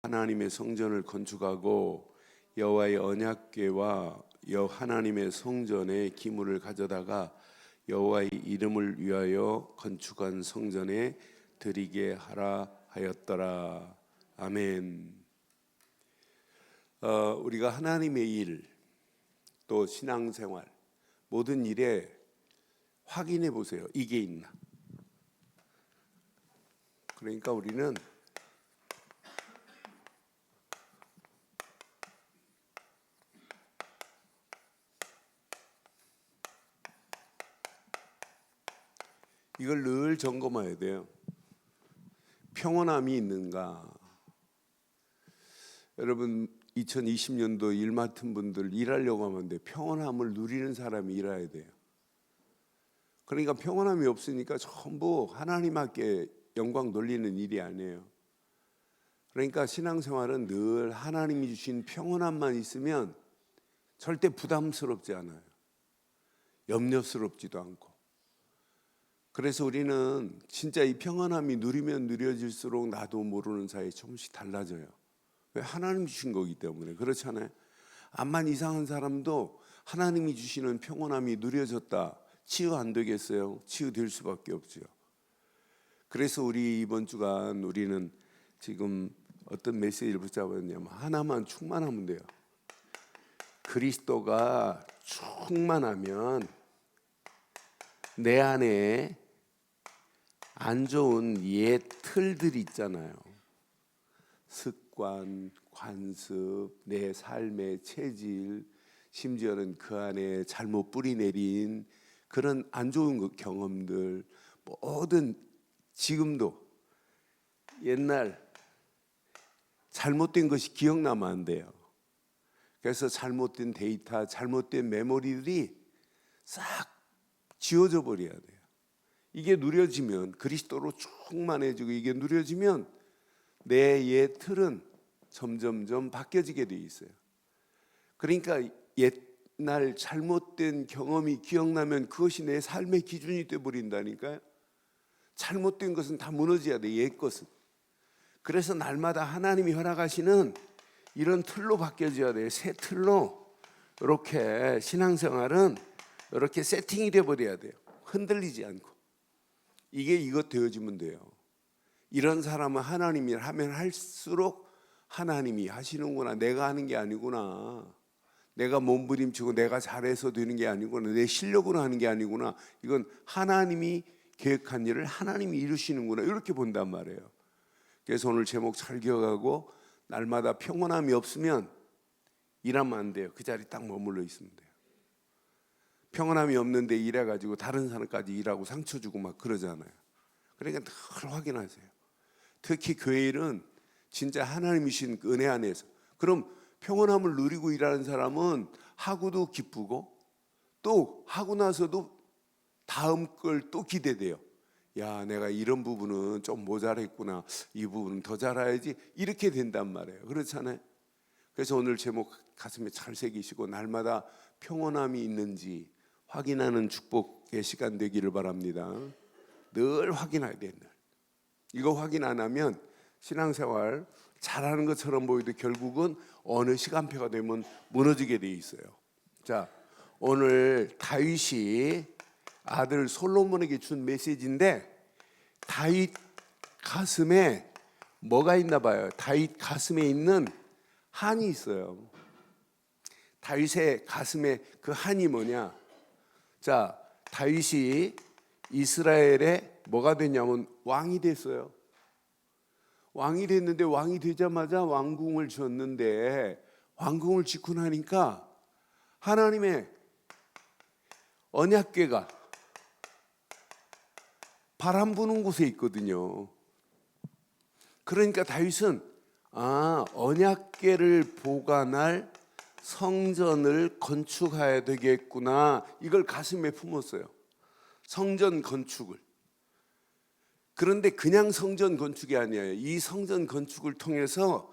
하나님의 성전을 건축하고 여호와의 언약궤와 하나님의 성전에 기물을 가져다가 여호와의 이름을 위하여 건축한 성전에 드리게 하라 하였더라. 아멘. 우리가 하나님의 일, 또 신앙생활, 모든 일에 확인해 보세요. 이게 있나? 그러니까 우리는 이걸 늘 점검해야 돼요. 평온함이 있는가? 여러분 2020년도 일 맡은 분들 일하려고 하면 돼. 평온함을 누리는 사람이 일해야 돼요. 그러니까 평온함이 없으니까 전부 하나님께 영광 돌리는 일이 아니에요. 그러니까 신앙생활은 늘 하나님이 주신 평온함만 있으면 절대 부담스럽지 않아요. 염려스럽지도 않고. 그래서 우리는 진짜 이 평안함이 누리면 누려질수록 나도 모르는 사이에 조금씩 달라져요. 왜? 하나님이 주신 거기 때문에. 그렇잖아요. 암만 이상한 사람도 하나님이 주시는 평안함이 누려졌다. 치유 안 되겠어요? 치유될 수밖에 없죠. 그래서 우리 이번 주간 우리는 지금 어떤 메시지를 붙잡았냐면 하나만 충만하면 돼요. 그리스도가 충만하면 내 안에 안 좋은 옛 틀들이 있잖아요. 습관, 관습, 내 삶의 체질, 심지어는 그 안에 잘못 뿌리내린 그런 안 좋은 경험들, 모든 지금도 옛날 잘못된 것이 기억나면 안 돼요. 그래서 잘못된 데이터, 잘못된 메모리들이 싹 지워져 버려야 돼요. 이게 누려지면 그리스도로 충만해지고 이게 누려지면 내 옛 틀은 점점점 바뀌어지게 돼 있어요. 그러니까 옛날 잘못된 경험이 기억나면 그것이 내 삶의 기준이 돼 버린다니까요. 잘못된 것은 다 무너져야 돼, 옛 것은. 그래서 날마다 하나님이 허락하시는 이런 틀로 바뀌어져야 돼요. 새 틀로. 이렇게 신앙생활은 이렇게 세팅이 돼 버려야 돼요. 흔들리지 않고. 이게 이것 되어지면 돼요. 이런 사람은 하나님이 하면 할수록 하나님이 하시는구나. 내가 하는 게 아니구나. 내가 몸부림치고 내가 잘해서 되는 게 아니구나. 내 실력으로 하는 게 아니구나. 이건 하나님이 계획한 일을 하나님이 이루시는구나. 이렇게 본단 말이에요. 그래서 오늘 제목 잘 기억하고 날마다 평온함이 없으면 일하면 안 돼요. 그 자리 딱 머물러 있으면 돼요. 평온함이 없는데 일해가지고 다른 사람까지 일하고 상처 주고 막 그러잖아요. 그러니까 늘 확인하세요. 특히 교회 일은 진짜 하나님이신 은혜 안에서. 그럼 평온함을 누리고 일하는 사람은 하고도 기쁘고 또 하고 나서도 다음 걸 또 기대돼요. 야, 내가 이런 부분은 좀 모자랐구나. 이 부분은 더 잘해야지. 이렇게 된단 말이에요. 그렇잖아요. 그래서 오늘 제목 가슴에 잘 새기시고 날마다 평온함이 있는지 확인하는 축복의 시간 되기를 바랍니다. 늘 확인해야 돼요. 이거 확인 안 하면 신앙생활 잘하는 것처럼 보여도 결국은 어느 시간표가 되면 무너지게 돼 있어요. 자, 오늘 다윗이 아들 솔로몬에게 준 메시지인데 다윗 가슴에 뭐가 있나 봐요. 다윗 가슴에 있는 한이 있어요. 다윗의 가슴에 그 한이 뭐냐? 자, 다윗이 이스라엘에 뭐가 됐냐면 왕이 됐어요. 왕이 됐는데 왕이 되자마자 왕궁을 지었는데 왕궁을 짓고 나니까 하나님의 언약궤가 바람 부는 곳에 있거든요. 그러니까 다윗은 언약궤를 보관할 성전을 건축해야 되겠구나. 이걸 가슴에 품었어요. 성전 건축을. 그런데 그냥 성전 건축이 아니에요. 이 성전 건축을 통해서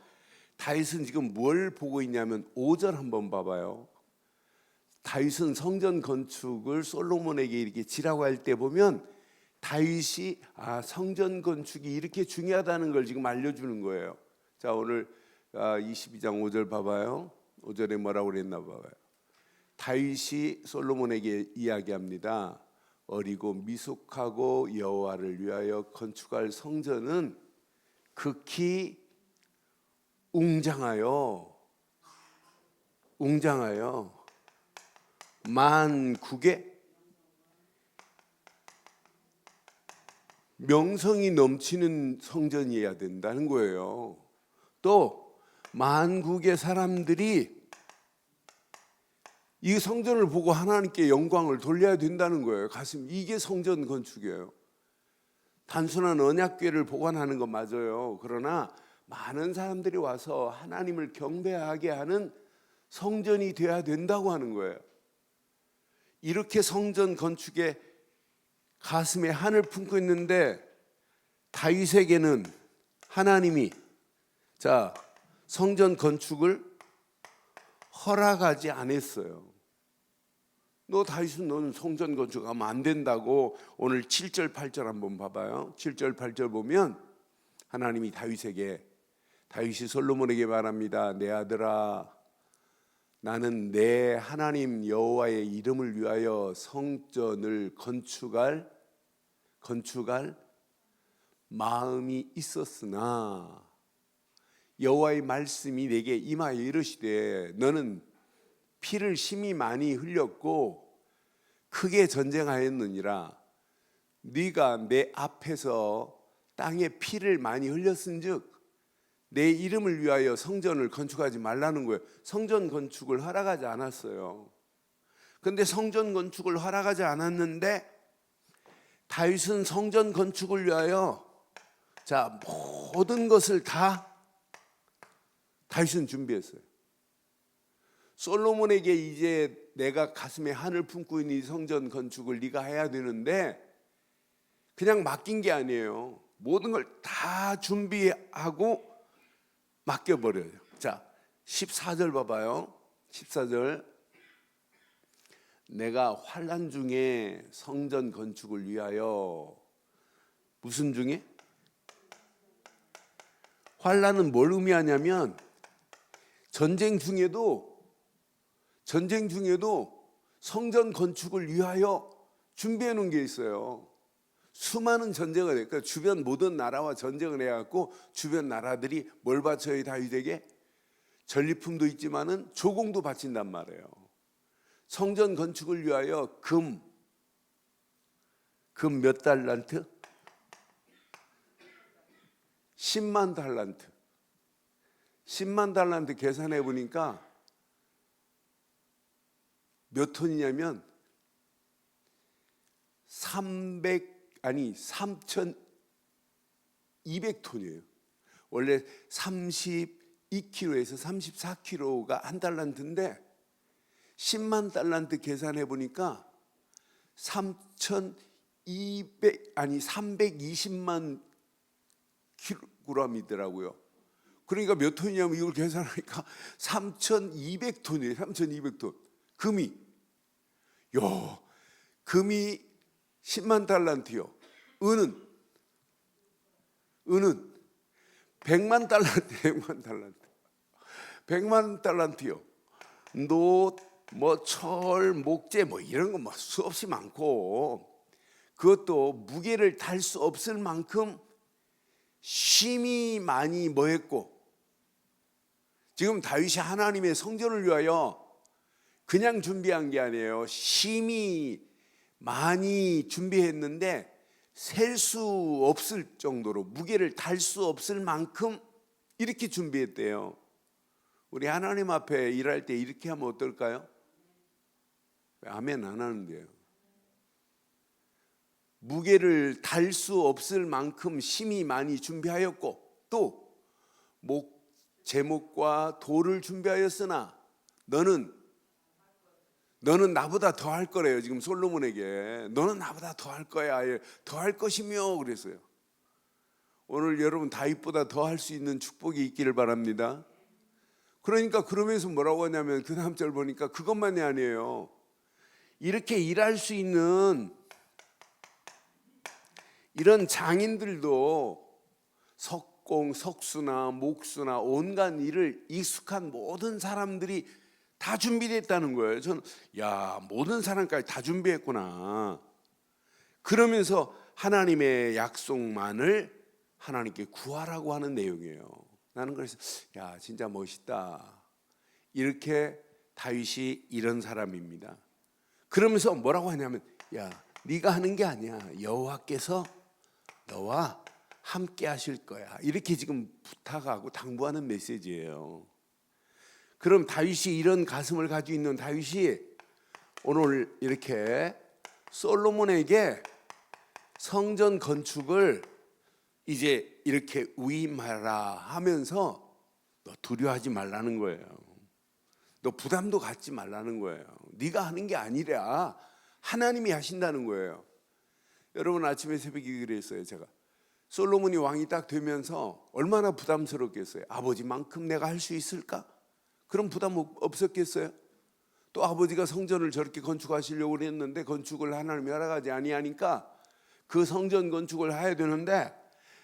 다윗은 지금 뭘 보고 있냐면 5절 한번 봐봐요. 다윗은 성전 건축을 솔로몬에게 이렇게 지라고 할 때 보면 다윗이 성전 건축이 이렇게 중요하다는 걸 지금 알려주는 거예요. 자, 오늘 22장 5절 봐봐요. 5절에 뭐라고 그랬나 봐요. 다윗이 솔로몬에게 이야기합니다. 어리고 미숙하고 여호와를 위하여 건축할 성전은 극히 웅장하여 만국의 명성이 넘치는 성전이어야 된다는 거예요. 또 만국의 사람들이 이 성전을 보고 하나님께 영광을 돌려야 된다는 거예요. 이게 성전 건축이에요. 단순한 언약궤를 보관하는 건 맞아요. 그러나 많은 사람들이 와서 하나님을 경배하게 하는 성전이 돼야 된다고 하는 거예요. 이렇게 성전 건축에 가슴에 한을 품고 있는데 다윗에게는 하나님이 성전 건축을 허락하지 않았어요. 다윗은 너는 성전 건축하면 안 된다고. 오늘 7절 8절 한번 봐봐요. 7절 8절 보면 하나님이 다윗이 솔로몬에게 말합니다. 내 아들아, 나는 내 하나님 여호와의 이름을 위하여 성전을 건축할 마음이 있었으나 여호와의 말씀이 내게 임하여 이르시되 너는 피를 심히 많이 흘렸고 크게 전쟁하였느니라. 네가 내 앞에서 땅에 피를 많이 흘렸은즉 내 이름을 위하여 성전을 건축하지 말라는 거예요. 성전 건축을 허락하지 않았어요. 그런데 성전 건축을 허락하지 않았는데 다윗은 성전 건축을 위하여 모든 것을 다 다윗은 준비했어요. 솔로몬에게 이제 내가 가슴에 한을 품고 있는 이 성전 건축을 네가 해야 되는데 그냥 맡긴 게 아니에요. 모든 걸 다 준비하고 맡겨버려요. 14절 봐봐요. 14절 내가 환난 중에 성전 건축을 위하여 무슨 중에? 환난은 뭘 의미하냐면 전쟁 중에도 성전 건축을 위하여 준비해 놓은 게 있어요. 수많은 전쟁을 했고 주변 모든 나라와 전쟁을 해갖고 주변 나라들이 뭘 바쳐요? 다윗에게 전리품도 있지만은 조공도 바친단 말이에요. 성전 건축을 위하여 금 몇 달란트? 10만 달란트. 10만 달란트 계산해 보니까 몇 톤이냐면 3,200톤이에요. 원래 32kg에서 34kg가 한 달란트인데 10만 달란트 계산해 보니까 320만 킬로그램이더라고요. 그러니까 몇 톤이냐면 이걸 계산하니까 3,200톤이에요. 3,200톤. 금이 10만 달란트요. 은은 100만 달란트. 100만 달란트요. 철, 목재 이런 거 수없이 많고 그것도 무게를 달 수 없을 만큼 심히 많이 했고 지금 다윗이 하나님의 성전을 위하여 그냥 준비한 게 아니에요. 심히 많이 준비했는데 셀 수 없을 정도로 무게를 달 수 없을 만큼 이렇게 준비했대요. 우리 하나님 앞에 일할 때 이렇게 하면 어떨까요? 아멘 안 하는데요. 무게를 달 수 없을 만큼 심히 많이 준비하였고 또 제목과 돌을 준비하였으나 너는 나보다 더 할 거래요. 지금 솔로몬에게 너는 나보다 더 할 거야. 더 할 것이며 그랬어요. 오늘 여러분 다윗보다 더 할 수 있는 축복이 있기를 바랍니다. 그러니까 그러면서 뭐라고 하냐면 그 다음 절 보니까 그것만이 아니에요. 이렇게 일할 수 있는 이런 장인들도 석공, 석수나 목수나 온갖 일을 익숙한 모든 사람들이 다 준비됐다는 거예요. 저는 모든 사람까지 다 준비했구나. 그러면서 하나님의 약속만을 하나님께 구하라고 하는 내용이에요. 나는 그래서 진짜 멋있다. 이렇게 다윗이 이런 사람입니다. 그러면서 뭐라고 하냐면 네가 하는 게 아니야. 여호와께서 너와 함께 하실 거야. 이렇게 지금 부탁하고 당부하는 메시지예요. 그럼 다윗이 이런 가슴을 가지고 있는 다윗이 오늘 이렇게 솔로몬에게 성전 건축을 이제 이렇게 위임하라 하면서 너 두려워하지 말라는 거예요. 너 부담도 갖지 말라는 거예요. 네가 하는 게 아니라 하나님이 하신다는 거예요. 여러분 아침에 새벽에 그랬어요. 제가 솔로몬이 왕이 딱 되면서 얼마나 부담스럽겠어요. 아버지만큼 내가 할 수 있을까? 그런 부담 없었겠어요? 또 아버지가 성전을 저렇게 건축하시려고 그랬는데 건축을 하나님이 허락하지 아니하니까 그 성전 건축을 해야 되는데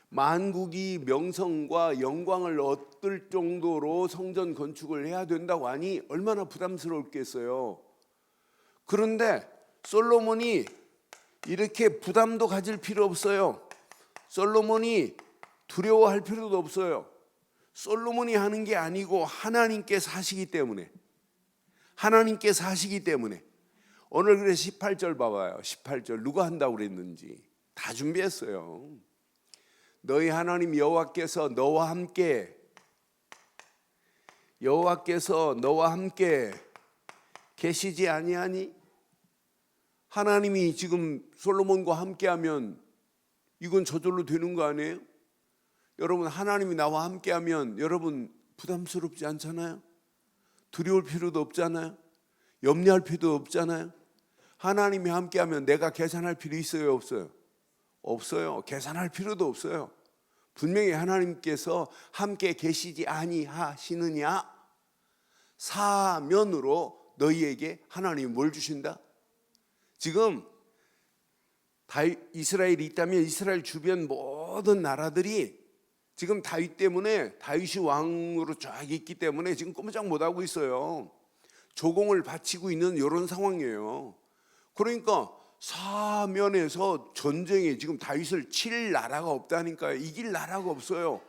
만국이 명성과 영광을 얻을 정도로 성전 건축을 해야 된다고 하니 얼마나 부담스럽겠어요. 그런데 솔로몬이 이렇게 부담도 가질 필요 없어요. 솔로몬이 두려워할 필요도 없어요. 솔로몬이 하는 게 아니고 하나님께서 하시기 때문에, 하나님께서 하시기 때문에. 오늘 그래 18절 봐봐요. 18절 누가 한다고 그랬는지 다 준비했어요. 너희 하나님 여호와께서 너와 함께 계시지 아니하니? 하나님이 지금 솔로몬과 함께하면 이건 저절로 되는 거 아니에요? 여러분 하나님이 나와 함께하면 여러분 부담스럽지 않잖아요? 두려울 필요도 없잖아요? 염려할 필요도 없잖아요? 하나님이 함께하면 내가 계산할 필요 있어요 없어요? 없어요. 계산할 필요도 없어요. 분명히 하나님께서 함께 계시지 아니하시느냐? 사면으로 너희에게 하나님이 뭘 주신다? 지금 이스라엘이 있다면 이스라엘 주변 모든 나라들이 지금 다윗 때문에, 다윗이 왕으로 쫙 있기 때문에 지금 꼼짝 못하고 있어요. 조공을 바치고 있는 이런 상황이에요. 그러니까 사면에서 전쟁에 지금 다윗을 칠 나라가 없다니까요. 이길 나라가 없어요.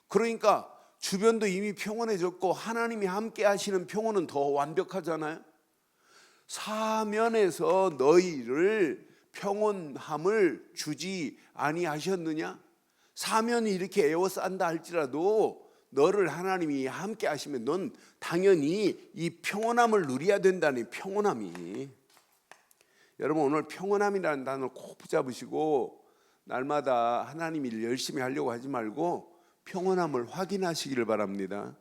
그러니까 주변도 이미 평온해졌고 하나님이 함께 하시는 평온은 더 완벽하잖아요. 사면에서 너희를 평온함을 주지 아니하셨느냐? 사면이 이렇게 에워싼다 할지라도 너를 하나님이 함께 하시면 넌 당연히 이 평온함을 누려야 된다니. 평온함이, 여러분 오늘 평온함이라는 단어를 꼭 붙잡으시고 날마다 하나님 일 열심히 하려고 하지 말고 평온함을 확인하시기를 바랍니다.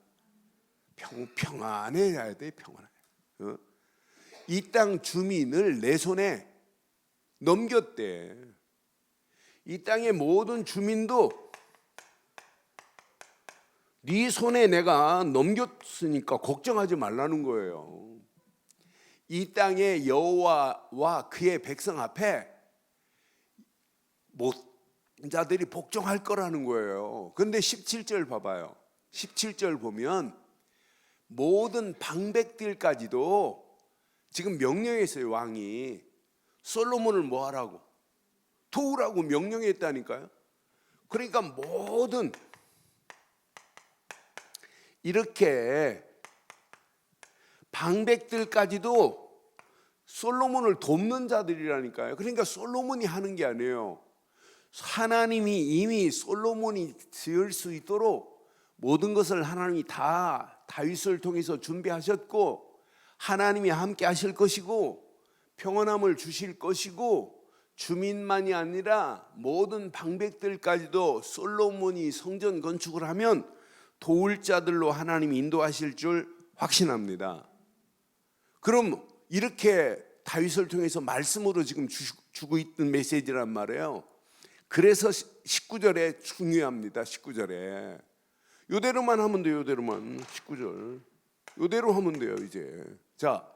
평안해야 돼. 평안해. 이 땅 주민을 내 손에 넘겼대. 이 땅의 모든 주민도 네 손에 내가 넘겼으니까 걱정하지 말라는 거예요. 이 땅의 여호와와 그의 백성 앞에 자들이 복종할 거라는 거예요. 그런데 17절 봐봐요. 17절 보면 모든 방백들까지도 지금 명령했어요. 왕이 솔로몬을 뭐 하라고? 도우라고 명령했다니까요. 그러니까 모든 이렇게 방백들까지도 솔로몬을 돕는 자들이라니까요. 그러니까 솔로몬이 하는 게 아니에요. 하나님이 이미 솔로몬이 지을 수 있도록 모든 것을 하나님이 다 다윗을 통해서 준비하셨고 하나님이 함께 하실 것이고 평온함을 주실 것이고 주민만이 아니라 모든 방백들까지도 솔로몬이 성전 건축을 하면 도울 자들로 하나님이 인도하실 줄 확신합니다. 그럼 이렇게 다윗을 통해서 말씀으로 지금 주고 있는 메시지란 말이에요. 그래서 19절에 중요합니다. 19절에 이대로만 하면 돼요. 이대로만 19절 이대로 하면 돼요. 이제 자,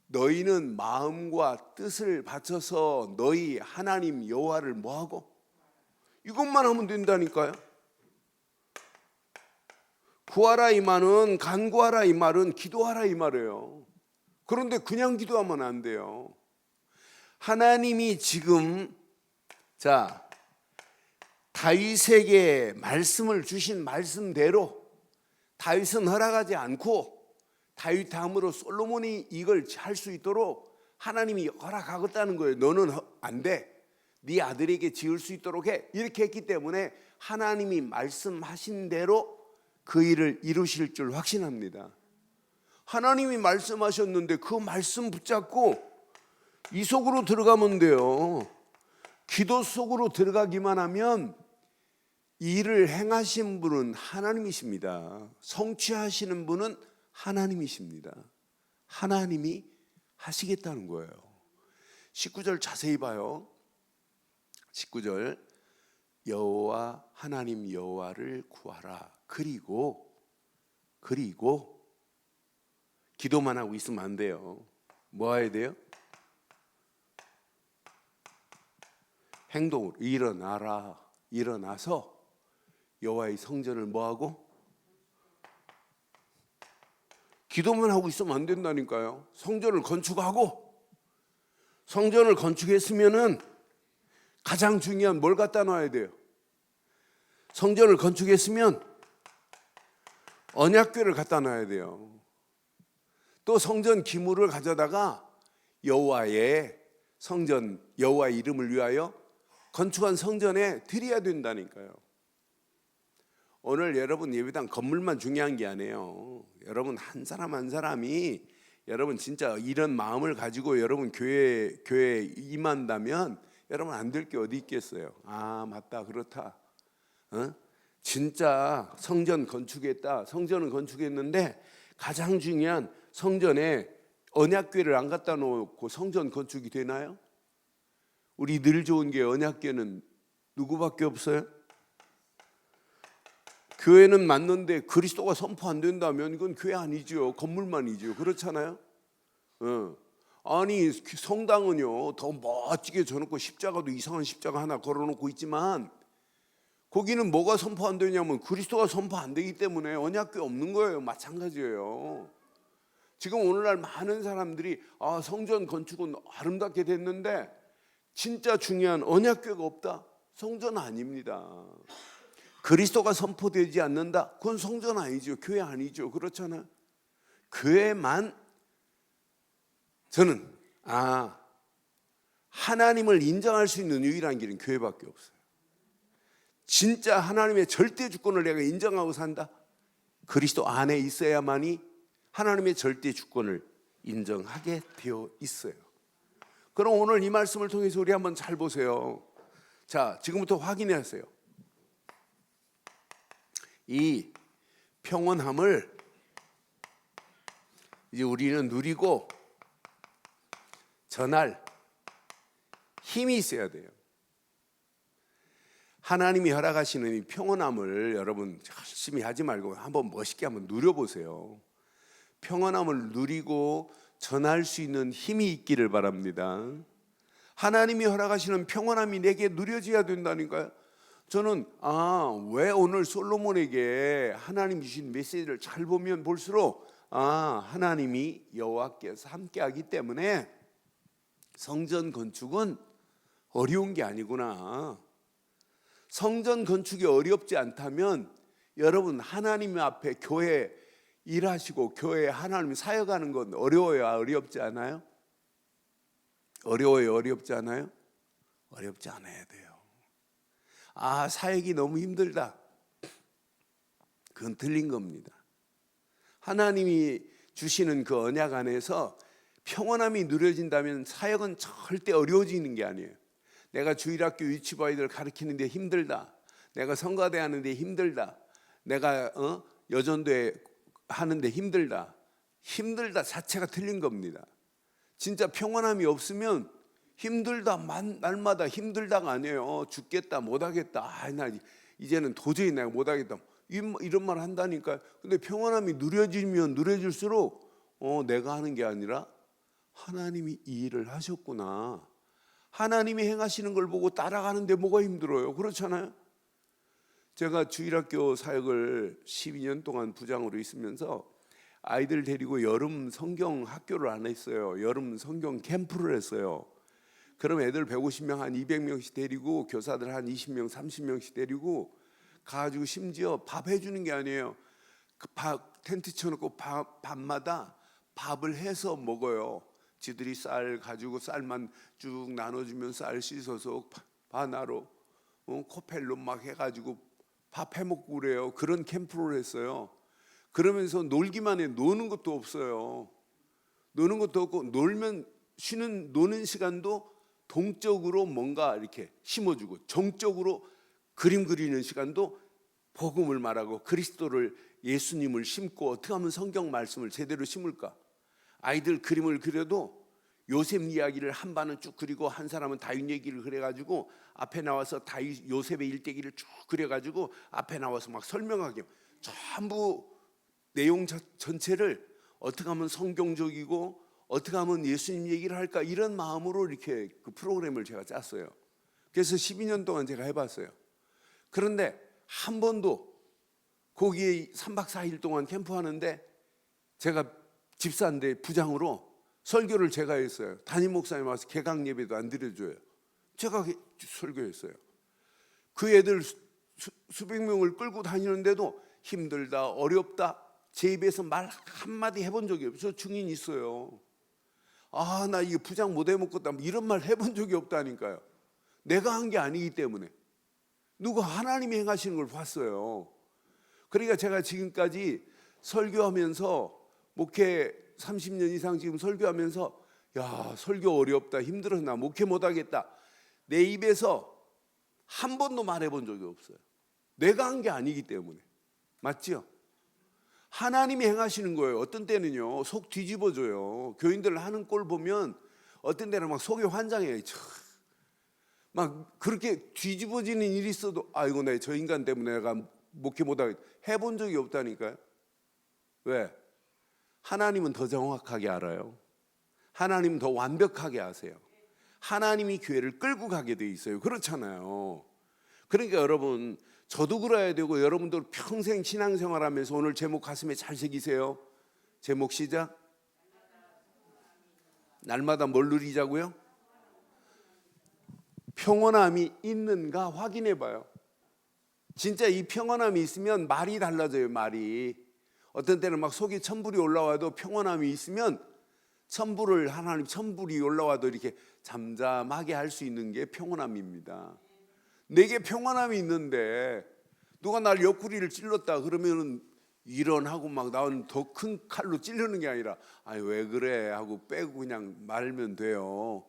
너희는 마음과 뜻을 바쳐서 너희 하나님 여호와를 뭐하고? 이것만 하면 된다니까요. 구하라 이 말은, 간구하라 이 말은 기도하라 이 말이에요. 그런데 그냥 기도하면 안 돼요. 하나님이 지금 다윗에게 말씀을 주신 말씀대로, 다윗은 허락하지 않고 다윗 다음으로 솔로몬이 이걸 할 수 있도록 하나님이 허락하겠다는 거예요. 너는 안 돼. 네 아들에게 지을 수 있도록 해. 이렇게 했기 때문에 하나님이 말씀하신 대로 그 일을 이루실 줄 확신합니다. 하나님이 말씀하셨는데 그 말씀 붙잡고 이 속으로 들어가면 돼요. 기도 속으로 들어가기만 하면 이 일을 행하신 분은 하나님이십니다. 성취하시는 분은 하나님이십니다. 하나님이 하시겠다는 거예요. 19절 자세히 봐요. 19절 여호와 하나님 여호와를 구하라. 그리고 기도만 하고 있으면 안 돼요. 뭐 해야 돼요? 행동으로 일어나라. 일어나서 여호와의 성전을 뭐하고? 기도만 하고 있으면 안 된다니까요. 성전을 건축하고, 성전을 건축했으면은 가장 중요한 뭘 갖다 놔야 돼요? 성전을 건축했으면 언약궤를 갖다 놔야 돼요. 또 성전 기물을 가져다가 여호와의 성전, 여호와의 이름을 위하여 건축한 성전에 드려야 된다니까요. 오늘 여러분 예배당 건물만 중요한 게 아니에요. 여러분 한 사람 한 사람이 여러분 진짜 이런 마음을 가지고 여러분 교회에 임한다면 여러분 안 될 게 어디 있겠어요. 아 맞다 그렇다. 진짜 성전 건축했다. 성전은 건축했는데 가장 중요한 성전에 언약궤를 안 갖다 놓고 성전 건축이 되나요? 우리 늘 좋은 게 언약궤는 누구밖에 없어요? 교회는 맞는데 그리스도가 선포 안 된다면 이건 교회 아니죠. 건물만이죠. 그렇잖아요. 아니 성당은요 더 멋지게 져놓고 십자가도 이상한 십자가 하나 걸어놓고 있지만 거기는 뭐가 선포 안 되냐면 그리스도가 선포 안 되기 때문에 언약궤 없는 거예요. 마찬가지예요. 지금 오늘날 많은 사람들이 성전 건축은 아름답게 됐는데 진짜 중요한 언약궤가 없다? 성전 아닙니다. 그리스도가 선포되지 않는다? 그건 성전 아니죠. 교회 아니죠. 그렇잖아요. 교회만 저는 하나님을 인정할 수 있는 유일한 길은 교회밖에 없어요. 진짜 하나님의 절대 주권을 내가 인정하고 산다? 그리스도 안에 있어야만이 하나님의 절대 주권을 인정하게 되어 있어요. 그럼 오늘 이 말씀을 통해서 우리 한번 잘 보세요. 자, 지금부터 확인하세요. 이 평온함을 이제 우리는 누리고 전할 힘이 있어야 돼요. 하나님이 허락하시는 이 평온함을 여러분 열심히 하지 말고 한번 멋있게 한번 누려보세요. 평온함을 누리고 전할 수 있는 힘이 있기를 바랍니다. 하나님이 허락하시는 평온함이 내게 누려져야 된다니까요. 저는 왜 오늘 솔로몬에게 하나님 주신 메시지를 잘 보면 볼수록 하나님이 여호와께서 함께하기 때문에 성전 건축은 어려운 게 아니구나. 성전 건축이 어렵지 않다면 여러분 하나님 앞에 교회 일하시고 교회에 하나님 사역하는 건 어려워요? 어렵지 않아요? 어려워요? 어렵지 않아요? 어렵지 않아야 돼요. 사역이 너무 힘들다. 그건 틀린 겁니다. 하나님이 주시는 그 언약 안에서 평온함이 누려진다면 사역은 절대 어려워지는 게 아니에요. 내가 주일학교 유치부 아이들 가르치는데 힘들다. 내가 성가대 하는데 힘들다. 내가 여전도에 하는데 힘들다. 힘들다 자체가 틀린 겁니다. 진짜 평온함이 없으면 힘들다 날마다 힘들다가 아니에요. 죽겠다 못하겠다. 나 이제는 도저히 내가 못하겠다. 이런 말 한다니까요. 근데 평온함이 누려지면 누려질수록 내가 하는 게 아니라 하나님이 이 일을 하셨구나. 하나님이 행하시는 걸 보고 따라가는데 뭐가 힘들어요? 그렇잖아요. 제가 주일학교 사역을 12년 동안 부장으로 있으면서 아이들 데리고 여름 성경 학교를 안 했어요. 여름 성경 캠프를 했어요. 그럼 애들 150명 한 200명씩 데리고 교사들 한 20명 30명씩 데리고 가지고 심지어 밥 해주는 게 아니에요. 그 텐트 쳐놓고 밤마다 밥을 해서 먹어요. 지들이 쌀 가지고 쌀만 쭉 나눠주면 쌀 씻어서 바나로 코펠로 막 해가지고 밥 해먹고 그래요. 그런 캠프를 했어요. 그러면서 놀기만 해. 노는 것도 없어요. 노는 것도 없고 노는 시간도 동적으로 뭔가 이렇게 심어주고 정적으로 그림 그리는 시간도 복음을 말하고 그리스도를 예수님을 심고 어떻게 하면 성경 말씀을 제대로 심을까? 아이들 그림을 그려도 요셉 이야기를 한 반은 쭉 그리고 한 사람은 다윗 얘기를 그려가지고 앞에 나와서 요셉의 일대기를 쭉 그려가지고 앞에 나와서 막 설명하게 전부 내용 전체를 어떻게 하면 성경적이고 어떻게 하면 예수님 얘기를 할까 이런 마음으로 이렇게 그 프로그램을 제가 짰어요. 그래서 12년 동안 제가 해봤어요. 그런데 한 번도 거기에 3박 4일 동안 캠프하는데 제가 집사인데 부장으로 설교를 제가 했어요. 담임 목사님 와서 개강 예배도 안 드려줘요. 제가 설교했어요. 그 애들 수백 명을 끌고 다니는데도 힘들다 어렵다 제 입에서 말 한마디 해본 적이 없어요. 저 증인 있어요. 아, 나 이거 부장 못 해먹겠다 이런 말 해본 적이 없다니까요. 내가 한 게 아니기 때문에 누구 하나님이 행하시는 걸 봤어요. 그러니까 제가 지금까지 설교하면서 목회 30년 이상 지금 설교하면서 야 설교 어렵다 힘들어서 나 목회 못하겠다 내 입에서 한 번도 말해본 적이 없어요. 내가 한 게 아니기 때문에. 맞지요? 하나님이 행하시는 거예요. 어떤 때는요 속 뒤집어져요. 교인들 하는 꼴 보면 어떤 때는 막 속이 환장해요. 막 그렇게 뒤집어지는 일이 있어도 아이고 내 저 인간 때문에 내가 목회 못하겠다 해본 적이 없다니까요. 왜? 하나님은 더 정확하게 알아요. 하나님은 더 완벽하게 아세요. 하나님이 교회를 끌고 가게 돼 있어요. 그렇잖아요. 그러니까 여러분 저도 그래야 되고 여러분들 평생 신앙생활하면서 오늘 제목 가슴에 잘 새기세요. 제목 시작. 날마다 뭘 누리자고요? 평온함이 있는가 확인해 봐요. 진짜 이 평온함이 있으면 말이 달라져요. 말이 어떤 때는 막 속에 천불이 올라와도 평온함이 있으면 하나님 천불이 올라와도 이렇게 잠잠하게 할 수 있는 게 평온함입니다. 내게 평온함이 있는데 누가 날 옆구리를 찔렀다 그러면은 일어나고 막 나온 더 큰 칼로 찌르는 게 아니라 아니 왜 그래 하고 빼고 그냥 말면 돼요.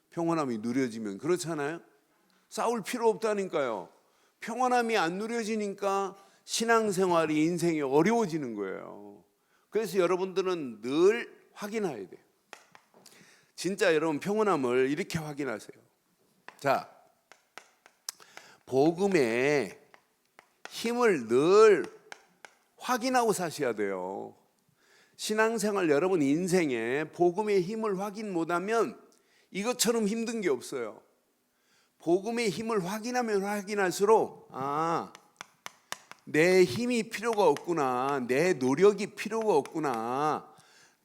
평온함이 누려지면. 그렇잖아요. 싸울 필요 없다니까요. 평온함이 안 누려지니까 신앙생활이 인생이 어려워지는 거예요. 그래서 여러분들은 늘 확인해야 돼요. 진짜 여러분 평온함을 이렇게 확인하세요. 자, 복음의 힘을 늘 확인하고 사셔야 돼요. 신앙생활 여러분 인생에 복음의 힘을 확인 못하면 이것처럼 힘든 게 없어요. 복음의 힘을 확인하면 확인할수록 내 힘이 필요가 없구나. 내 노력이 필요가 없구나.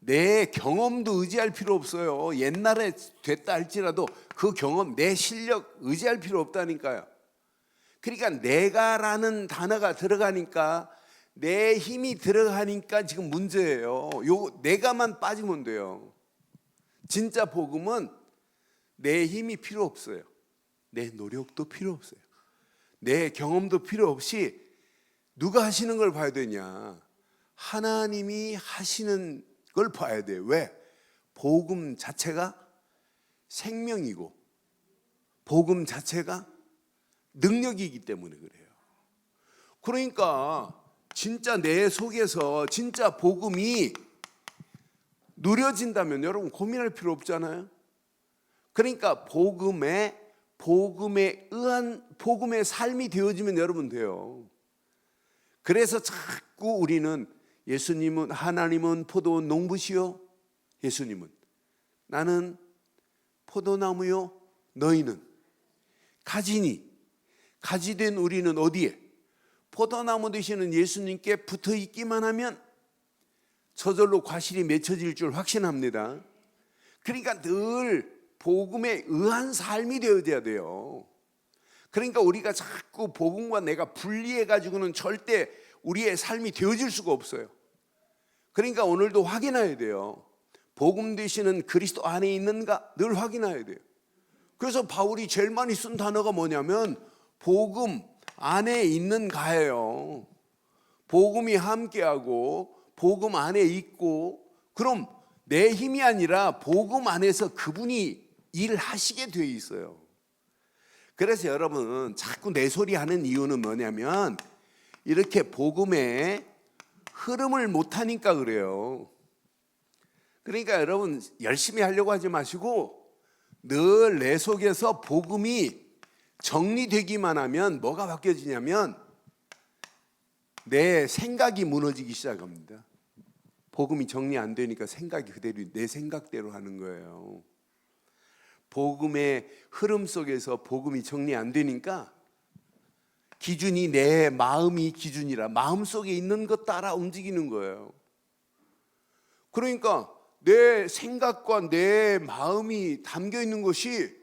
내 경험도 의지할 필요 없어요. 옛날에 됐다 할지라도 그 경험, 내 실력 의지할 필요 없다니까요. 그러니까 내가라는 단어가 들어가니까 내 힘이 들어가니까 지금 문제예요. 요 내가만 빠지면 돼요. 진짜 복음은 내 힘이 필요 없어요. 내 노력도 필요 없어요. 내 경험도 필요 없이 누가 하시는 걸 봐야 되냐? 하나님이 하시는 걸 봐야 돼요. 왜? 복음 자체가 생명이고 복음 자체가 능력이기 때문에 그래요. 그러니까 진짜 내 속에서 진짜 복음이 누려진다면 여러분 고민할 필요 없잖아요. 그러니까 복음에 의한 복음의 삶이 되어지면 여러분 돼요. 그래서 자꾸 우리는 예수님은 하나님은 포도 농부시요 예수님은 나는 포도나무요 너희는 가지니 가지된 우리는 어디에? 포도나무 되시는 예수님께 붙어 있기만 하면 저절로 과실이 맺혀질 줄 확신합니다. 그러니까 늘 복음에 의한 삶이 되어야 돼요. 그러니까 우리가 자꾸 복음과 내가 분리해 가지고는 절대 우리의 삶이 되어질 수가 없어요. 그러니까 오늘도 확인해야 돼요. 복음 되시는 그리스도 안에 있는가 늘 확인해야 돼요. 그래서 바울이 제일 많이 쓴 단어가 뭐냐면 복음 안에 있는가예요. 복음이 함께하고 복음 안에 있고, 그럼 내 힘이 아니라 복음 안에서 그분이 일하시게 되어 있어요. 그래서 여러분 자꾸 내 소리 하는 이유는 뭐냐면 이렇게 복음의 흐름을 못하니까 그래요. 그러니까 여러분 열심히 하려고 하지 마시고 늘 내 속에서 복음이 정리되기만 하면 뭐가 바뀌어지냐면 내 생각이 무너지기 시작합니다. 복음이 정리 안 되니까 생각이 그대로 내 생각대로 하는 거예요. 복음의 흐름 속에서 복음이 정리 안 되니까 기준이 내 마음이 기준이라 마음 속에 있는 것 따라 움직이는 거예요. 그러니까 내 생각과 내 마음이 담겨 있는 것이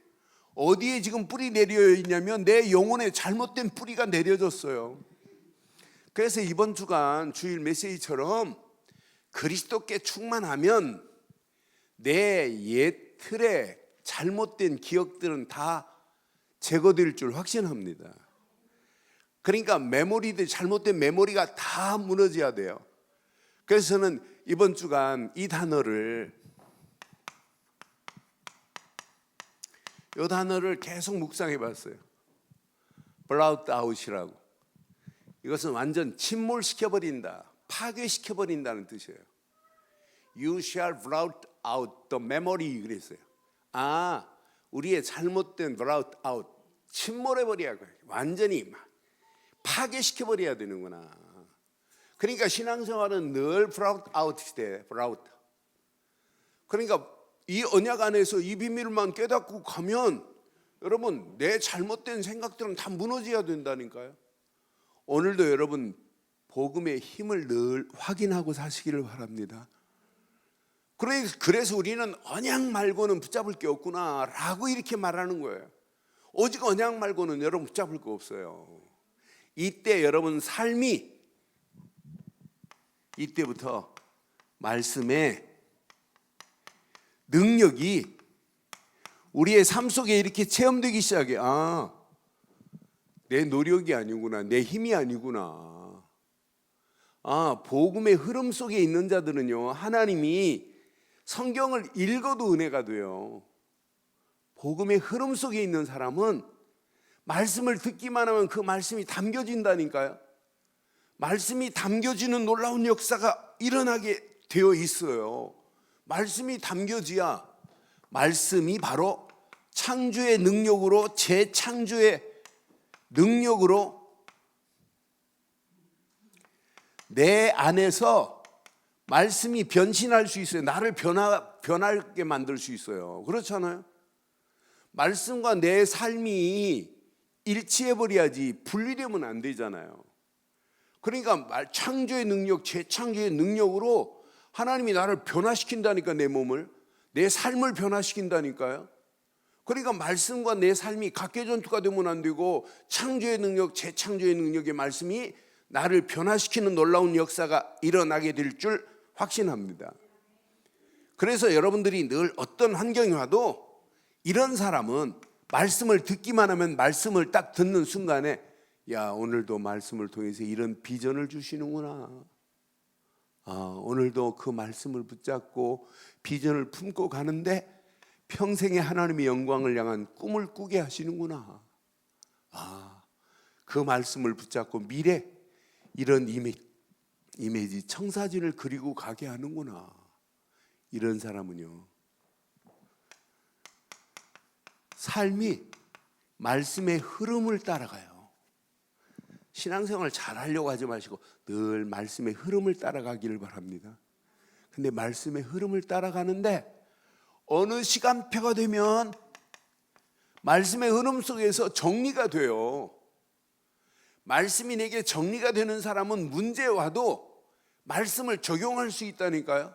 어디에 지금 뿌리 내려 있냐면 내 영혼에 잘못된 뿌리가 내려졌어요. 그래서 이번 주간 주일 메시지처럼 그리스도께 충만하면 내 옛 틀에 잘못된 기억들은 다 제거될 줄 확신합니다. 그러니까 메모리들, 잘못된 메모리가 다 무너져야 돼요. 그래서 저는 이번 주간 이 단어를 계속 묵상해 봤어요. blot out이라고. 이것은 완전 침몰시켜버린다, 파괴시켜버린다는 뜻이에요. You shall blot out the memory 그랬어요. 우리의 잘못된 blot out, 침몰해버려야 돼요. 완전히 파괴시켜버려야 되는구나. 그러니까 신앙생활은 늘 blot out 시대에 blot. 그러니까 이 언약 안에서 이 비밀만 깨닫고 가면 여러분 내 잘못된 생각들은 다 무너져야 된다니까요. 오늘도 여러분 복음의 힘을 늘 확인하고 사시기를 바랍니다. 그래서 우리는 언약 말고는 붙잡을 게 없구나 라고 이렇게 말하는 거예요. 오직 언약 말고는 여러분 붙잡을 거 없어요. 이때 여러분 삶이 이때부터 말씀의 능력이 우리의 삶 속에 이렇게 체험되기 시작해. 내 노력이 아니구나, 내 힘이 아니구나. 복음의 흐름 속에 있는 자들은요, 하나님이 성경을 읽어도 은혜가 돼요. 복음의 흐름 속에 있는 사람은 말씀을 듣기만 하면 그 말씀이 담겨진다니까요. 말씀이 담겨지는 놀라운 역사가 일어나게 되어 있어요. 말씀이 담겨져야 말씀이 바로 창조의 능력으로, 재창조의 능력으로 내 안에서 말씀이 변신할 수 있어요. 나를 변하게 만들 수 있어요. 그렇잖아요. 말씀과 내 삶이 일치해버려야지 분리되면 안 되잖아요. 그러니까 창조의 능력, 재창조의 능력으로 하나님이 나를 변화시킨다니까. 내 몸을, 내 삶을 변화시킨다니까요. 그러니까 말씀과 내 삶이 각개전투가 되면 안 되고 창조의 능력, 재창조의 능력의 말씀이 나를 변화시키는 놀라운 역사가 일어나게 될 줄 확신합니다. 그래서 여러분들이 늘 어떤 환경이 와도 이런 사람은 말씀을 듣기만 하면 말씀을 딱 듣는 순간에 오늘도 말씀을 통해서 이런 비전을 주시는구나. 오늘도 그 말씀을 붙잡고 비전을 품고 가는데 평생의 하나님의 영광을 향한 꿈을 꾸게 하시는구나. 그 말씀을 붙잡고 미래 이런 이미지 청사진을 그리고 가게 하는구나. 이런 사람은요, 삶이 말씀의 흐름을 따라가요. 신앙생활 잘 하려고 하지 마시고 늘 말씀의 흐름을 따라가기를 바랍니다. 근데 말씀의 흐름을 따라가는데 어느 시간표가 되면 말씀의 흐름 속에서 정리가 돼요. 말씀이 내게 정리가 되는 사람은 문제 와도 말씀을 적용할 수 있다니까요.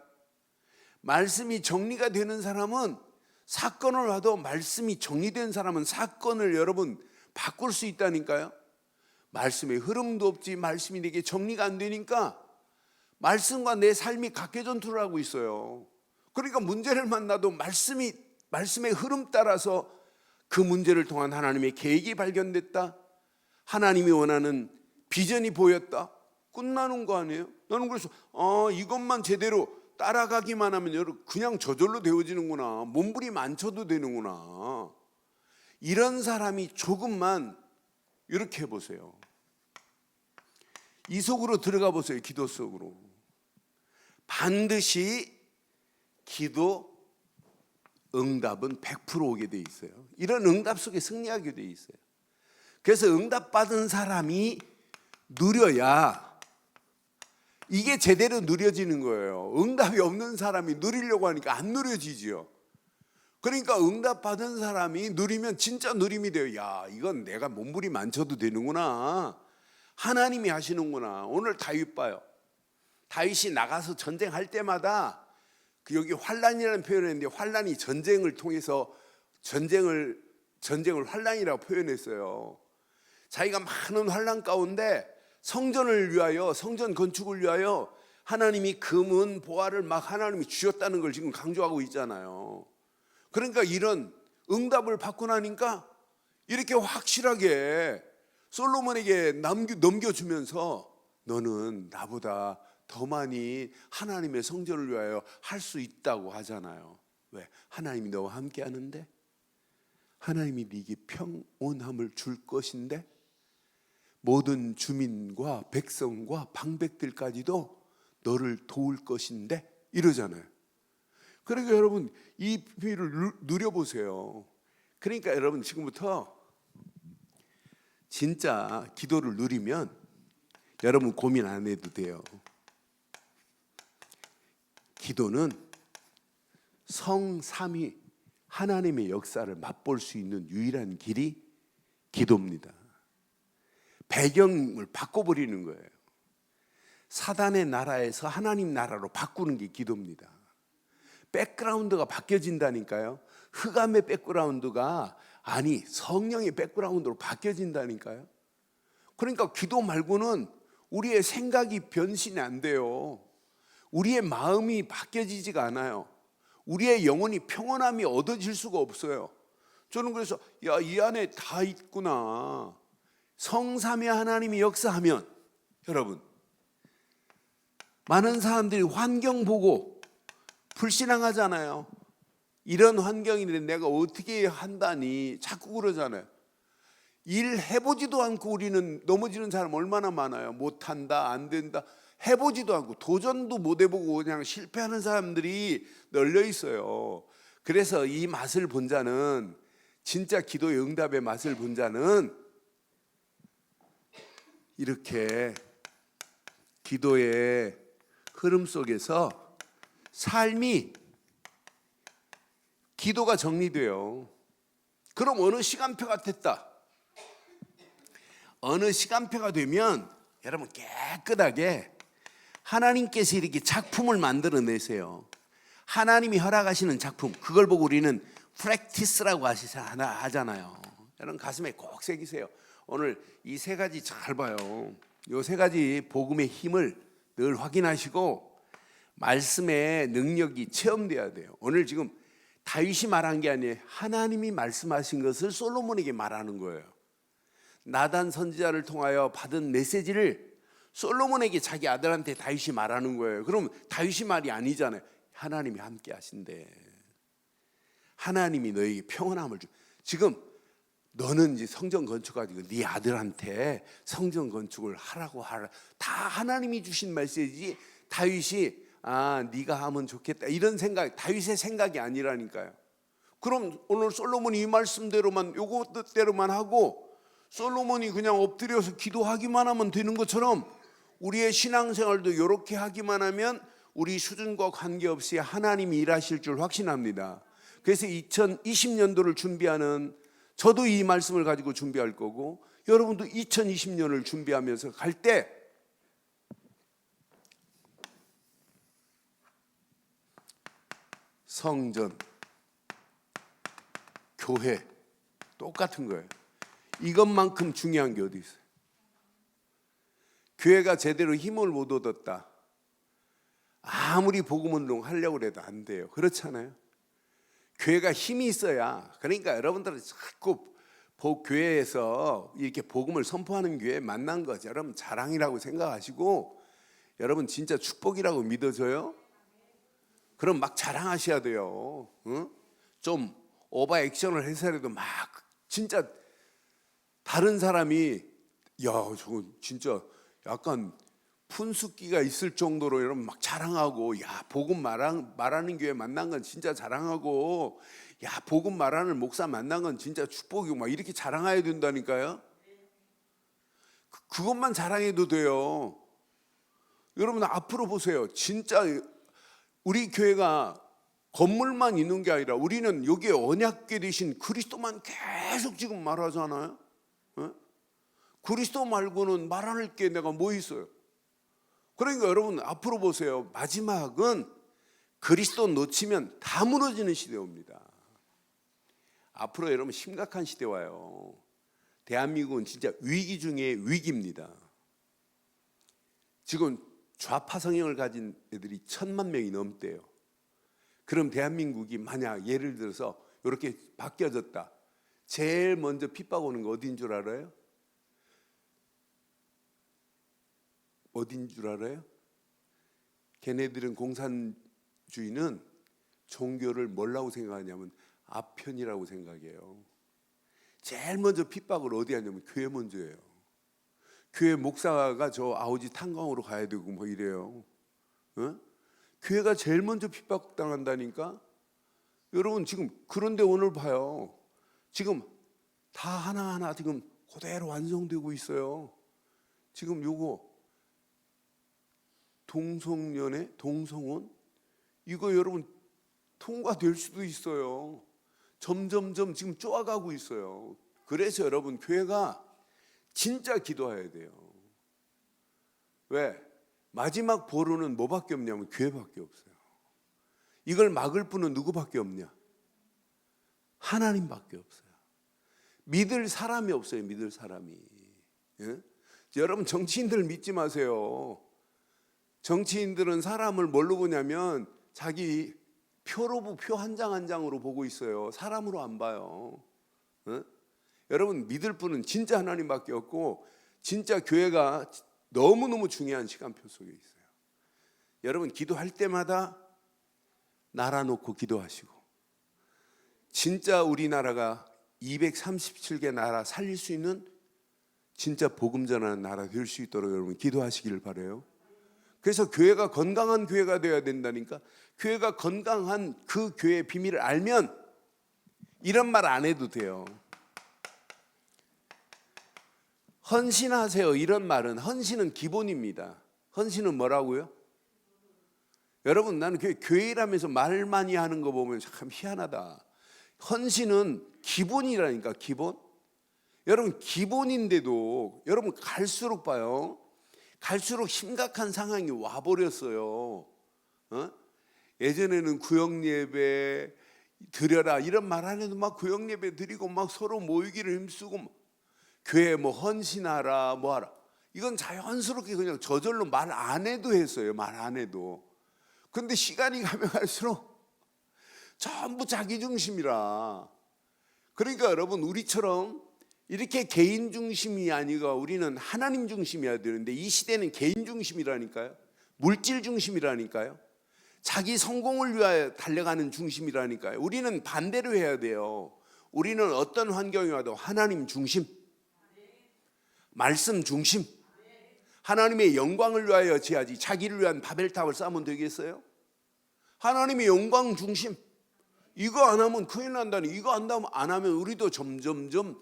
말씀이 정리가 되는 사람은 사건을 와도 말씀이 정리된 사람은 사건을 여러분 바꿀 수 있다니까요. 말씀의 흐름도 없지 말씀이 내게 정리가 안 되니까 말씀과 내 삶이 각계 전투를 하고 있어요. 그러니까 문제를 만나도 말씀의 흐름 따라서 그 문제를 통한 하나님의 계획이 발견됐다. 하나님이 원하는 비전이 보였다. 끝나는 거 아니에요? 나는 그래서 이것만 제대로 따라가기만 하면 여러분 그냥 저절로 되어지는구나. 몸부림 안 쳐도 되는구나. 이런 사람이 조금만 이렇게 해보세요. 이 속으로 들어가 보세요. 기도 속으로. 반드시 기도 응답은 100% 오게 돼 있어요. 이런 응답 속에 승리하게 돼 있어요. 그래서 응답받은 사람이 누려야 이게 제대로 누려지는 거예요. 응답이 없는 사람이 누리려고 하니까 안 누려지지요. 그러니까 응답받은 사람이 누리면 진짜 누림이 돼요. 야, 이건 내가 몸부림 안 쳐도 되는구나. 하나님이 하시는구나. 오늘 다윗 봐요. 다윗이 나가서 전쟁할 때마다 여기 환란이라는 표현을 했는데 환란이 전쟁을 통해서 전쟁을 환란이라고 표현했어요. 자기가 많은 환란 가운데 성전을 위하여 성전 건축을 위하여 하나님이 금은 보화를 막 하나님이 주셨다는 걸 지금 강조하고 있잖아요. 그러니까 이런 응답을 받고 나니까 이렇게 확실하게 솔로몬에게 넘겨주면서 너는 나보다 더 많이 하나님의 성전을 위하여 할 수 있다고 하잖아요. 왜? 하나님이 너와 함께 하는데, 하나님이 네게 평온함을 줄 것인데, 모든 주민과 백성과 방백들까지도 너를 도울 것인데 이러잖아요. 그러니까 여러분 이 비밀을 누려보세요. 그러니까 여러분 지금부터 진짜 기도를 누리면 여러분 고민 안 해도 돼요. 기도는 성삼위 하나님의 역사를 맛볼 수 있는 유일한 길이 기도입니다. 배경을 바꿔버리는 거예요. 사단의 나라에서 하나님 나라로 바꾸는 게 기도입니다. 백그라운드가 바뀌어진다니까요. 흑암의 백그라운드가 아니 성령의 백그라운드로 바뀌어진다니까요. 그러니까 기도 말고는 우리의 생각이 변신이 안 돼요. 우리의 마음이 바뀌어지지가 않아요. 우리의 영혼이 평온함이 얻어질 수가 없어요. 저는 그래서 이 안에 다 있구나. 성삼위 하나님이 역사하면 여러분 많은 사람들이 환경 보고 불신앙하잖아요. 이런 환경인데 내가 어떻게 한다니 자꾸 그러잖아요. 일 해보지도 않고 우리는 넘어지는 사람 얼마나 많아요. 못한다 안 된다 해보지도 않고 도전도 못 해보고 그냥 실패하는 사람들이 널려 있어요. 그래서 이 맛을 본 자는 진짜 기도의 응답의 맛을 본 자는 이렇게 기도의 흐름 속에서 삶이 기도가 정리돼요. 그럼 어느 시간표가 됐다. 어느 시간표가 되면 여러분 깨끗하게 하나님께서 이렇게 작품을 만들어내세요. 하나님이 허락하시는 작품, 그걸 보고 우리는 프랙티스라고 하잖아요. 여러분 가슴에 꼭 새기세요. 오늘 이 세 가지 잘 봐요. 이 세 가지 복음의 힘을 늘 확인하시고 말씀의 능력이 체험돼야 돼요. 오늘 지금 다윗이 말한 게 아니에요. 하나님이 말씀하신 것을 솔로몬에게 말하는 거예요. 나단 선지자를 통하여 받은 메시지를 솔로몬에게 자기 아들한테 다윗이 말하는 거예요. 그럼 다윗이 말이 아니잖아요. 하나님이 함께 하신대. 하나님이 너에게 평온함을 주. 지금 너는 이제 성전 건축가지고 네 아들한테 성전 건축을 하라고 하라. 다 하나님이 주신 메시지. 다윗이 네가 하면 좋겠다 이런 생각, 다윗의 생각이 아니라니까요. 그럼 오늘 솔로몬이 이 말씀대로만 요것대로만 하고 솔로몬이 그냥 엎드려서 기도하기만 하면 되는 것처럼 우리의 신앙생활도 이렇게 하기만 하면 우리 수준과 관계없이 하나님이 일하실 줄 확신합니다. 그래서 2020년도를 준비하는 저도 이 말씀을 가지고 준비할 거고 여러분도 2020년을 준비하면서 갈 때 성전, 교회 똑같은 거예요. 이것만큼 중요한 게 어디 있어요? 교회가 제대로 힘을 못 얻었다. 아무리 복음 운동 하려고 해도 안 돼요. 그렇잖아요. 교회가 힘이 있어야. 그러니까 여러분들은 자꾸 교회에서 이렇게 복음을 선포하는 교회 만난 거죠. 여러분 자랑이라고 생각하시고 여러분 진짜 축복이라고 믿어져요? 그럼 막 자랑하셔야 돼요. 응? 좀 오버 액션을 해서라도 막 진짜 다른 사람이 야 저거 진짜 약간 푼숙기가 있을 정도로 여러분 막 자랑하고 야 복음 말하는 교회 만난 건 진짜 자랑하고 야 복음 말하는 목사 만난 건 진짜 축복이고 막 이렇게 자랑해야 된다니까요. 그것만 자랑해도 돼요. 여러분 앞으로 보세요. 진짜 우리 교회가 건물만 있는 게 아니라 우리는 여기에 언약궤 되신 그리스도만 계속 지금 말하잖아요. 네? 그리스도 말고는 말할 게 내가 뭐 있어요? 그러니까 여러분 앞으로 보세요. 마지막은 그리스도 놓치면 다 무너지는 시대 옵니다. 앞으로 여러분 심각한 시대 와요. 대한민국은 진짜 위기 중에 위기입니다. 지금 좌파 성향을 가진 애들이 1,000만 명이 넘대요. 그럼 대한민국이 만약 예를 들어서 이렇게 바뀌어졌다. 제일 먼저 핍박 오는 거 어딘 줄 알아요? 어딘 줄 알아요? 걔네들은 공산주의는 종교를 뭐라고 생각하냐면 아편이라고 생각해요. 제일 먼저 핍박을 어디 하냐면 교회 먼저예요. 교회 목사가 저 아우지 탄광으로 가야 되고 뭐 이래요. 어? 교회가 제일 먼저 핍박당한다니까. 여러분 지금 그런데 오늘 봐요. 지금 다 하나하나 지금 그대로 완성되고 있어요. 지금 요거 동성연애, 동성혼 이거 여러분 통과될 수도 있어요. 점점점 지금 쪼아가고 있어요. 그래서 여러분 교회가 진짜 기도해야 돼요. 왜? 마지막 보루는 뭐밖에 없냐면 교회밖에 없어요. 이걸 막을 분은 누구밖에 없냐? 하나님밖에 없어요. 믿을 사람이 없어요. 믿을 사람이. 예? 여러분 정치인들 믿지 마세요. 정치인들은 사람을 뭘로 보냐면 자기 표로 표 한 장 한 장으로 보고 있어요. 사람으로 안 봐요. 예? 여러분 믿을 분은 진짜 하나님밖에 없고 진짜 교회가 너무너무 중요한 시간표 속에 있어요. 여러분 기도할 때마다 나라 놓고 기도하시고 진짜 우리나라가 237개 나라 살릴 수 있는 진짜 복음 전하는 나라 될 수 있도록 여러분 기도하시기를 바라요. 그래서 교회가 건강한 교회가 되어야 된다니까. 교회가 건강한 그 교회의 비밀을 알면 이런 말 안 해도 돼요. 헌신하세요 이런 말은 헌신은 기본입니다. 헌신은 뭐라고요? 여러분 나는 교회라면서 말 많이 하는 거 보면 참 희한하다. 헌신은 기본이라니까. 기본. 여러분 기본인데도 여러분 갈수록 봐요. 갈수록 심각한 상황이 와버렸어요. 예전에는 구역예배 드려라 이런 말 안 해도 막 구역예배 드리고 막 서로 모이기를 힘쓰고 교회 뭐 헌신하라 뭐 하라 이건 자연스럽게 그냥 저절로 말 안 해도 했어요. 말 안 해도. 근데 시간이 가면 갈수록 전부 자기 중심이라. 그러니까 여러분 우리처럼 이렇게 개인 중심이 아니고 우리는 하나님 중심이어야 되는데 이 시대는 개인 중심이라니까요. 물질 중심이라니까요. 자기 성공을 위하여 달려가는 중심이라니까요. 우리는 반대로 해야 돼요. 우리는 어떤 환경이 와도 하나님 중심, 말씀 중심, 하나님의 영광을 위하여 지어야지 자기를 위한 바벨탑을 쌓으면 되겠어요? 하나님의 영광 중심. 이거 안 하면 큰일 난다니. 이거 안 하면 우리도 점점점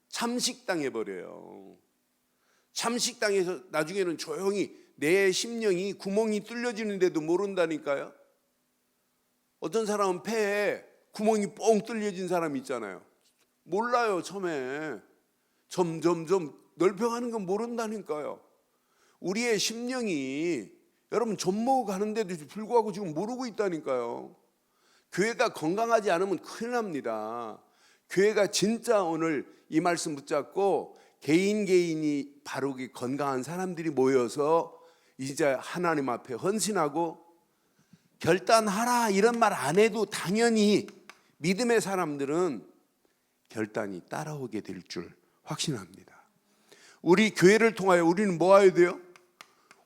참식당해버려요. 참식당해서 나중에는 조용히 내 심령이 구멍이 뚫려지는데도 모른다니까요. 어떤 사람은 폐에 구멍이 뻥 뚫려진 사람 있잖아요. 몰라요 처음에. 점점점 넓혀가는 건 모른다니까요. 우리의 심령이 여러분 존모 가는데도 불구하고 지금 모르고 있다니까요. 교회가 건강하지 않으면 큰일 납니다. 교회가 진짜 오늘 이 말씀 붙잡고 개인이 바르게 건강한 사람들이 모여서 이제 하나님 앞에 헌신하고 결단하라 이런 말 안 해도 당연히 믿음의 사람들은 결단이 따라오게 될 줄 확신합니다. 우리 교회를 통하여 우리는 뭐 해야 돼요?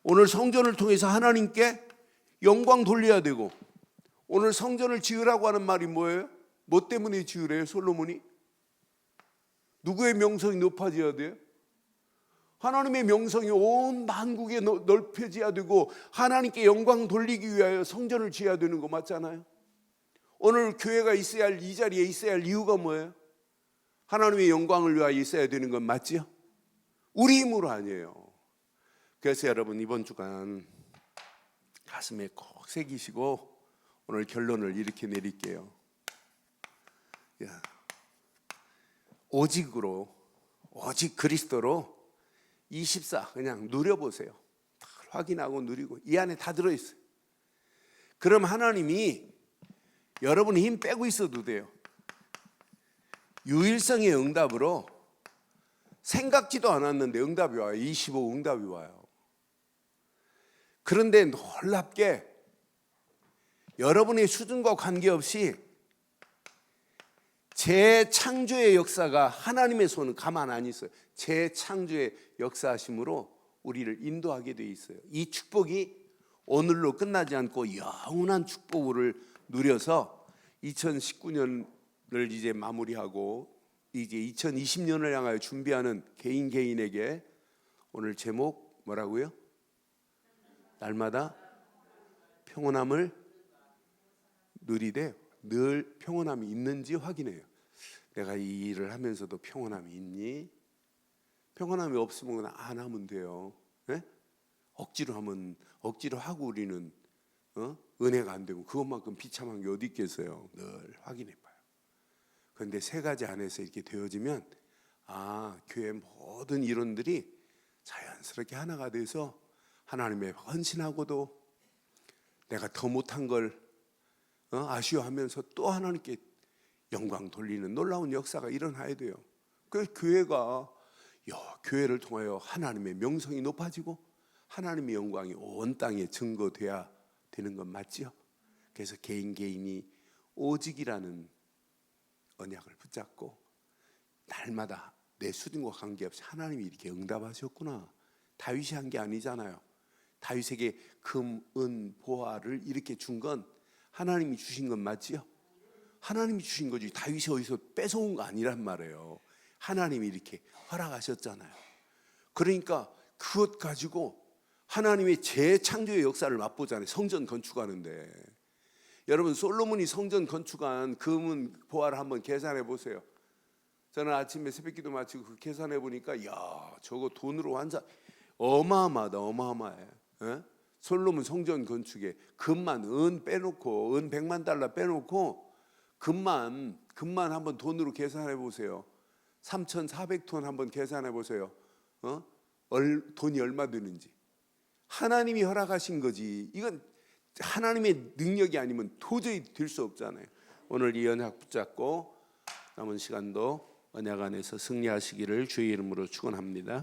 오늘 성전을 통해서 하나님께 영광 돌려야 되고, 오늘 성전을 지으라고 하는 말이 뭐예요? 뭐 때문에 지으래요? 솔로몬이? 누구의 명성이 높아져야 돼요? 하나님의 명성이 온 만국에 넓혀져야 되고 하나님께 영광 돌리기 위하여 성전을 지어야 되는 거 맞잖아요. 오늘 교회가 있어야 할, 이 자리에 있어야 할 이유가 뭐예요? 하나님의 영광을 위하여 있어야 되는 건 맞지요? 우리 힘으로 아니에요. 그래서 여러분 이번 주간 가슴에 꼭 새기시고 오늘 결론을 이렇게 내릴게요. 오직으로, 오직 그리스도로 24 그냥 누려보세요. 다 확인하고 누리고 이 안에 다 들어있어요. 그럼 하나님이 여러분이 힘 빼고 있어도 돼요. 유일성의 응답으로 생각지도 않았는데 응답이 와요. 25 응답이 와요. 그런데 놀랍게 여러분의 수준과 관계없이 재창조의 역사가 하나님의 손은 가만 안 있어요. 재창조의 역사하심으로 우리를 인도하게 돼 있어요. 이 축복이 오늘로 끝나지 않고 영원한 축복을 누려서 2019년을 이제 마무리하고 이제 2020년을 향하여 준비하는 개인에게 오늘 제목 뭐라고요? 날마다 평온함을 누리되 늘 평온함이 있는지 확인해요. 내가 이 일을 하면서도 평온함이 있니? 평온함이 없으면 그냥 안 하면 돼요. 네? 억지로 하고 우리는 은혜가 안 되고 그것만큼 비참한 게 어디 있겠어요. 늘 확인해봐요. 그런데 세 가지 안에서 이렇게 되어지면 교회 모든 일원들이 자연스럽게 하나가 돼서 하나님의 헌신하고도 내가 더 못한 걸 아쉬워하면서 또 하나님께 영광 돌리는 놀라운 역사가 일어나야 돼요. 그래서 교회가 교회를 통하여 하나님의 명성이 높아지고 하나님의 영광이 온 땅에 증거돼야 되는 건 맞지요. 그래서 개인이 오직이라는 언약을 붙잡고 날마다 내 수준과 관계없이 하나님이 이렇게 응답하셨구나. 다윗이 한 게 아니잖아요. 다윗에게 금, 은, 보화를 이렇게 준 건 하나님이 주신 건 맞지요? 하나님이 주신 거지 다윗이 어디서 뺏어온 거 아니란 말이에요. 하나님이 이렇게 허락하셨잖아요. 그러니까 그것 가지고 하나님의 재창조의 역사를 맛보잖아요. 성전 건축하는데 여러분 솔로몬이 성전 건축한 금은 보화를 한번 계산해 보세요. 저는 아침에 새벽기도 마치고 그 계산해 보니까 저거 돈으로 환산 어마어마하다. 어마어마해. 솔로몬 성전 건축에 금만 은 빼놓고 은 100만 달러 빼놓고 금만 한번 돈으로 계산해 보세요. 3,400톤 한번 계산해 보세요. 돈이 얼마 드는지. 하나님이 허락하신 거지. 이건 하나님의 능력이 아니면 도저히 될 수 없잖아요. 오늘 이 언약 붙잡고 남은 시간도 언약 안에서 승리하시기를 주의 이름으로 축원합니다.